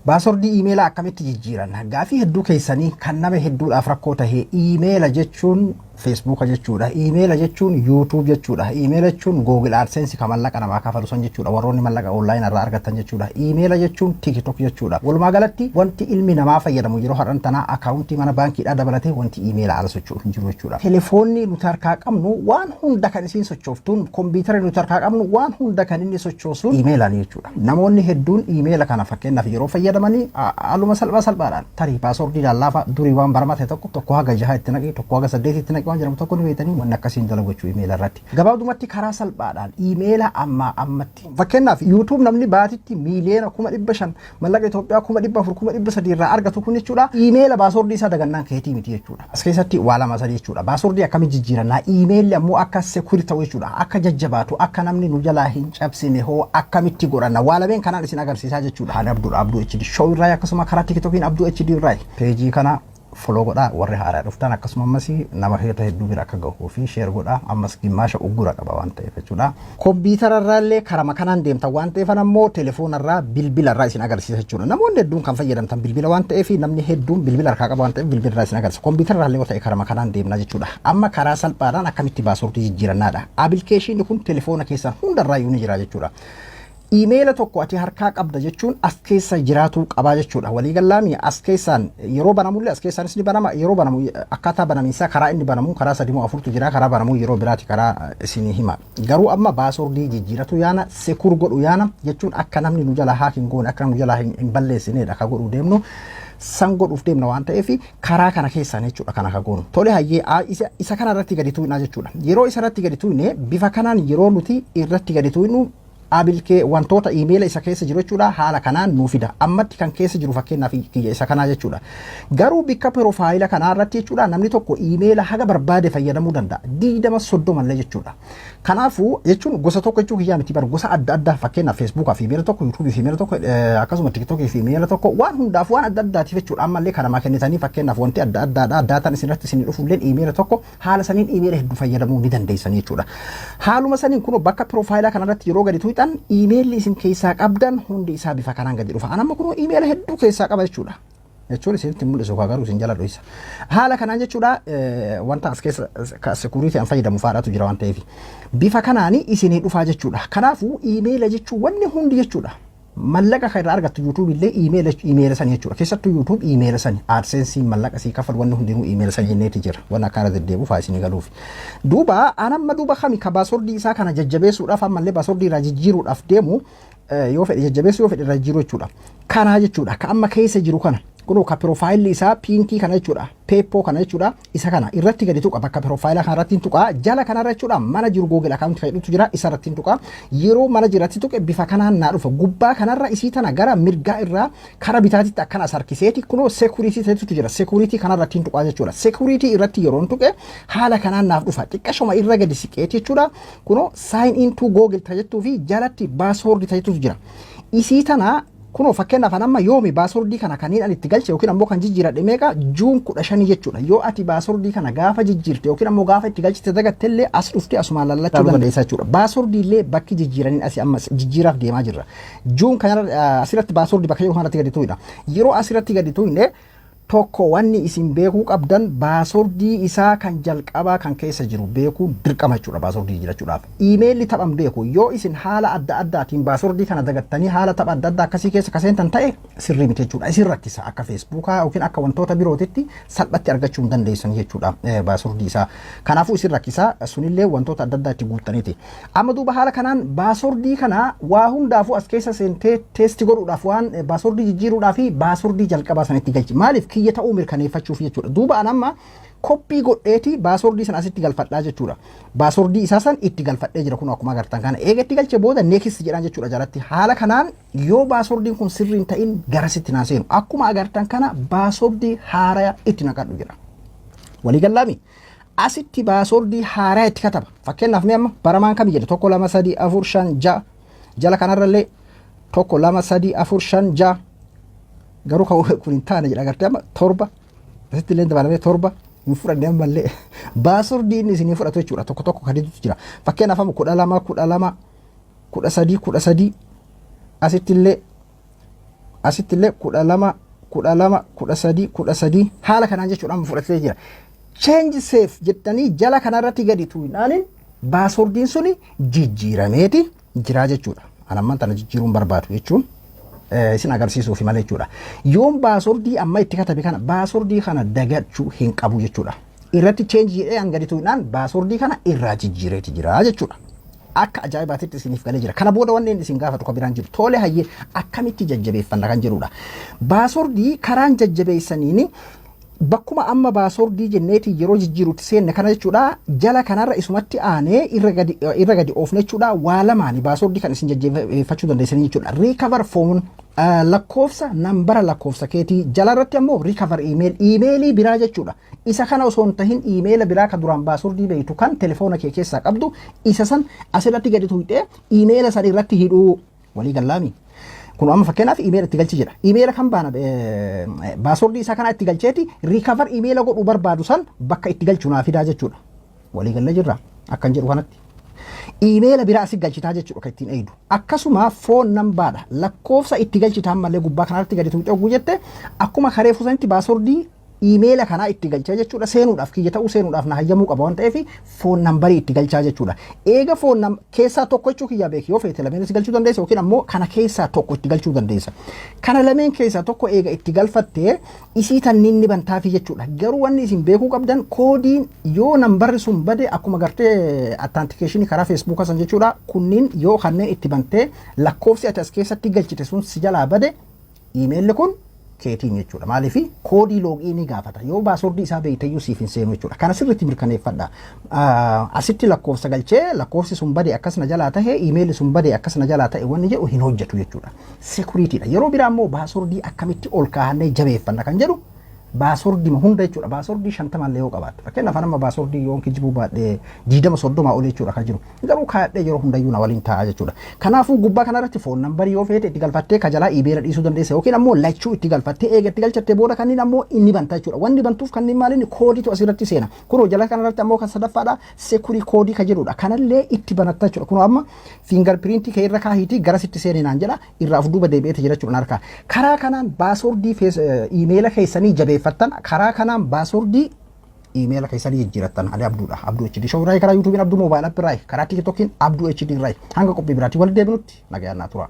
Baasordii iimeelaa akkamitti jijjiiran? Gaafii hedduu keessanii kan nama hedduudhaaf rakkoo tahee iimeela jechuun Facebook jechuudha. Iimeela jechuun YouTube jechuudha. Iimeela jechuun Google AdSense kan mallaqa namaa kafalu san jechuudha. Warroonni mallaqa online irraa argatan jechuudha. Iimeela jechuun TikTok jechuudha. Walumaa galatti wanti ilmi namaa fayyadamu yeroo har'an tanaa akaawuntii mana baankiidhaa dabalatee wanti iimeela ala socho'u hin jiru jechuudha. Telefoonni nuti harkaa qabnu waan hunda kan isiin sochooftuun, kompiitara nuti harkaa qabnu waan hunda kan inni sochoosu iimeelaan jechuudha. Namoonni hedduun iimeela kana fakkeenyaaf yeroo fayyadamanii haaluma salphaadhaan tarii paaswordii lallaafaa durii waan baramate tokko haga 6 itti naqi, tokko haga 8 itti naqi waan jedhamu tokko ni beekanii waan akkasiin dalagachuu iimeela irratti. Gabaabdumatti karaa salphaadhaan iimeela ammatti. Fakkeenyaaf YouTube namni baatitti miiliyoona 500,000 mallaqa Itoophiyaa 400,000 300,000 irraa argatu kun jechuudha. Iimeela baaswordii isaa dagannaan keetii miti jechuudha. As keessatti waa lama sadii jechuudha. Baaswordii akkamitti jijjiirannaa? Iimeelli ammoo akka security ta'u jechuudha. Akka jajjabaatu, akka namni nu jalaa hin cabsine hoo akkamitti godhanna? Waa lameen kanaan isin agarsiisaa jechuudha. Haan Abduu HD show irraa akkasuma karaa TikTokiin Abduu HD irraa peejii kana follow godhaa warri haaraa dhuftan akkasuma ammas nama hedduu bira akka gahuu fi share godhaa ammas gimmaasha uggura qaba waan ta'eef jechuudha. Kompiitara irraallee karama kanaan deemtan waan ta'eef ammoo telefoona irraa bilbila irraa isin agarsiisa jechuudha. Namoonni hedduun kan fayyadamtan bilbila waan ta'eef namni hedduun bilbila harkaa qaba waan ta'eef bilbila irraa isin agarsiisa. Kompiitara irraallee ta'e karama kanaan deemna jechuudha. Amma karaa salphaadhaan akkamitti baaswordii jijjiirannaadha. Aappilikeeshiniin kun telefoona keessan hundarraa iyyuu ni jira jechuudha. Iimeela tokko ati harkaa qabda jechuun as keessa jiraatu qabaa jechuudha. Waliigalaami as keessaan yeroo banamullee as keessaanis ni banama. Yeroo banamu akkaataa banamiinsaa karaa inni banamu karaa 3 moo 4tu jira. Karaa banamu yeroo biraati karaa isinii hima. Garuu amma baaswordii jijjiiratu yaana sekur godhu yaana jechuun akka namni nu jala haakin goone akka namni nu jala hin balleessineedha ka godhu deemnu san godhuuf deemna waan ta'eef karaa kana keessaan jechuudha kana ka goonu. Tole hayyee isa kana irratti gadi tu'inaa jechuudha. Yeroo isa irratti gadi tu'ine bifa kanaan yeroo nuti irratti gadi tu'inu aappilikeeshinii wantoota iimeela isa keessa jiru jechuudha. Haala kanaan nuu fida. Ammatti kan keessa jiru fakkeenyaaf kiyya isa kanaa jechuudha. Garuu bikka piroofaayila kanaa irratti jechuudha namni tokko iimeela haga barbaade fayyadamuu danda'a. 20-30 illee jechuudha. Kanaafuu jechuun gosa tokko jechuun kiyyaa miti bar gosa adda addaa fakkeenyaaf Facebook fi iimeela tokko, YouTube fi iimeela tokko, akkasuma TikTok fi iimeela tokko waan hundaaf waan adda addaatiif jechuudha. Ammallee kanamaa kennitanii fakkeenyaaf wanti adda addaadha daataan isinirratti isin dhufulleen iimeela tokko haala saniin iimeela hedduu fayyadamuu ni dandeessan jechuudha. Haaluma saniin kun bakka piroofaayila kanarratti yeroo gadi tuutan iimeelli isin keessaa qabdan hundi isaa bifa kanaan gadi dhufa. Anamma kun iimeela hedduu keessaa qaba jechuudha. Jechuun isinitti mul'isu garuu isin jala dho'isa. Haala kanaan jechuudha wanta as keessa security an fayyadamu faadhaatu jira waan ta'eef bifa kanaanii isinii dhufaa jechuudha. Kanaafuu iimeela jechuun wanni hundi jechuudha. Mallaqa kan irraa argattu YouTube illee iimeela sanii jechuudha. Keessattuu YouTube iimeela sanii AdSense mallaqa sii kafalu wanni hundinuu iimeela sanii jenneeti jira. Wanna akkana deddeebi'u fa'aa isinii galuuf. Duuba anamma duuba kami ka baaswordii isaa kana jajjabeessuudhaaf ammallee baaswordii irraa jijjiiruudhaaf deemu yoo fedhe jajjabeessu yoo fedhe irraa jijjiiru jechuudha. Kana jechuudha ka amma keessa jiru kana kun ka piroofaayilli isaa piinkii kana jechuudha. Peepoo kana jechuudha. Isa kana irratti gadi tuqa bakka piroofaayila kana irratti tuqa jala kana irra jechuudha. Mana jiru Google account fayyadamtu jira isa irratti tuqa. Yeroo mana jiratti tuqe bifa kanaan naa dhufa. Gubbaa kanarra isii tana gara mirgaa irraa kara bitaatitti akkana sarkiseeti kunoo security ta'etu jira. Security kana irratti tuqa jechuudha. Security irratti yeroo tuqe haala kanaan naaf dhufa. Xiqqashoma irra gadi siqeeti jechuudha. Kunoo sign into Google tajettuu fi jalatti password tajetu jira. Isii tana kunoo fakkeenyaaf anamma yoomi baaswordii kana kaniin ani itti galche yookiin ammoo kan jijjiiradhe meeqa Juun 15 jechuudha. Yoo ati baaswordii kana gaafa jijjiirte yookiin ammoo gaafa itti galchite dagattellee as dhufte asuma lallachuu dandeessa jechuudha. Baaswordii illee bakki jijjiiranii asi amma jijjiiraaf deemaa jirra. Juun kana asirratti baaswordii bakka yoo kanatti gadi tu'idha. Yeroo asirratti gadi tu'ine tokko wanni isin beekuu qabdan baaswordii isaa kan jalqabaa kan keessa jiru beekuu dirqama jechuudha. Baaswordii jirachuudhaaf iimeelli taphan beeku yoo isin haala adda addaatiin baaswordii kana dagattanii haala tapha adda addaa akkasii keessa kaseentan ta'e sirrii miti jechuudha. Isin rakkisa akka Facebookaa yookiin akka wantoota birootitti salphatti argachuu hin dandeessan jechuudha baaswordii isaa. Kanaafuu isin rakkisa sunillee wantoota adda addaa itti guuttaniiti. Amma duuba haala kanaan baaswordii kana waa hundaafuu as keessa seentee teesti godhuudhaaf waan baaswordii jijjiiruudhaaf fi baaswordii jalqabaa sanitti galchi. Maaliif kiyya ta'uu mirkaneeffachuuf jechuudha. Duuba anamma koppii godheeti baaswordii san asitti galfadhaa jechuudha. Baaswordii isaa san itti galfadhee jira kun akkuma agartan kana eega itti galche booda next jedhan jechuudha jalatti. Haala kanaan yoo baaswordiin kun sirriin ta'in garasitti naa seenu akkuma agartan kana baaswordii haaraa itti naqadhu jira. Walii gallaami asitti baaswordii haaraa itti kataba. Fakkeenyaaf mee amma baramaan kam jedhe 1 2 3 4 5 6 jala kanarrallee 1 2 3 4 5 6 garuu kun hin taane jedha agartee amma 7 asitti illee dabalamee 7 hin fudhanne ammallee baaswordiin isin fudhatu jechuudha. Tokko tokko kadiitu jira. Fakkeenyaaf amma 12 13 13 asitti illee asitti illee 12 12 13 haala kanaan jechuudhaan fudhatee jira. Change safe jettanii jala kanarratti gadi tuunaaniin baasordiin suni jijjiirameeti jira jechuudha. Anamman tana jijjiiruun barbaadu jechuun isin agarsiisuuf malee jechuudha. Yoon baasordii amma itti katabe kana baasordii kana dagachuu hin qabu jechuudha. Irratti change jedhee hangadi tuunaan baasordii kana irraa jijjiireeti jira jechuudha. Akka ajaa'ibaatitti isiniif galee jira. Kana booda wanni isin gaafatu kan biraan jiru. Tole hayyee akkamitti jajjabeeffanna kan jedhudha. Baasordii karaan jajjabeessaniini bakkuma amma baasordii jenneeti yeroo jijjiirutti seenne kana jechuudha. Jala kanarra isumatti aanee irra gadi oofne jechuudha. Waa lamaani baasordii kan isin jajjabeeffachuu dandeessanii jechuudha. Recover phone lakkoofsa nambara lakkoofsa keetii jalarratti ammoo recover emailii biraa jechuudha. Isa kana osoo hin tahin emaila biraa kan duraan baasordii beektu kan telefoona kee keessaa qabdu isa san asirratti gadi tuutee emaila san irratti hidhuu walii gallaami. Kun amma fakkeenyaaf emaila itti galchi jedha. Emaila kan baana baasordii isa kana itti galcheeti recover emaila godhuu barbaadu san bakka itti galchuu naa fidaa jechuudha. Walii galla jirra akkan jedhu kanatti. Emaila biraa asii galchitaa jechuudha kan ittiin eeydu. Akkasuma phone numberda lakkoofsa itti galchitaan malee gubbaa kanarratti gadi tuutee oguu jette akkuma karee fuusanitti baasordii emaila kana itti galchaa jechuudha. Seenuudhaaf kiyya ta'uu seenuudhaaf na hayyamuu qaba waan ta'eef phone number itti galchaa jechuudha. Eega phone number keessaa tokko jechuu kiyya beeki yoo feete lameen itti galchuu dandeessa yookiin ammoo kana keessaa tokko itti galchuu dandeessa. Kana lameen keessaa tokko eega itti galfattee isii tanniin ni bantaafi jechuudha. Garuu wanni isin beekuu qabdan koodiin yoo nambarri sun bade akkuma gartee authentication karaa Facebook san jechuudha. Kunniin yoo kanneen itti bantee lakkoofsi ati as keessatti galchite sun si jalaa bade emailli kun keetiin jechuudha. Maaliif koodii loogiinii gaafata. Yoo baasordii isaa beektayyuu siif hin seenu jechuudha. Kana sirriitti mirkaneeffadha. Asitti lakkoofsa galchee lakkoofsi sun badee akkasuma jalaa ta'e emailli sun badee akkasuma jalaa ta'e wanni jedhu hin hojjetu jechuudha. Securityidha. Yeroo biraa immoo baasordii akkamitti ol kaahannee jabeeffanna kan jedhu baasordii hunda jechuudha. Baasordii 50 illee yoo qabaatte. Fakkeenyaaf amma baasordii yoon kijibuu baadhee 20 ol jechuudha kan jiru. Garuu kaadhee yeroo hundayyuu na waliin ta'a jechuudha. Kanaafuu gubbaa kanarratti phone number yoo feete itti galfattee ka jalaa email dhiisuu dandeessa yookiin ammoo lachuu itti galfattee eega itti galchattee booda kanniin ammoo inni banta jechuudha. Wanni bantuuf kanniin maaliin koodiitu asirratti seena. Kunoo jala kanarratti ammoo kan sadaffaadha security koodii ka jedhudha. Kanallee itti banatta jechuudha. Kunoo amma fingerprint kee irra kaahiitii gara sitti seeninaan jedha irraa of duuba deebi'eeti jira jechuudha harkaa. Karaa kanaan baasordii emaila keessanii jabeeffattan karaa kanaan baasordii emaila keessanii jijjiirattan ali abduudha. Abduu HD show irraa karaa YouTube abduu mobile app irraa karaa TikTokin abduu HD irraa hanga qophii biraatti wal deebinutti nagayaan naa tura.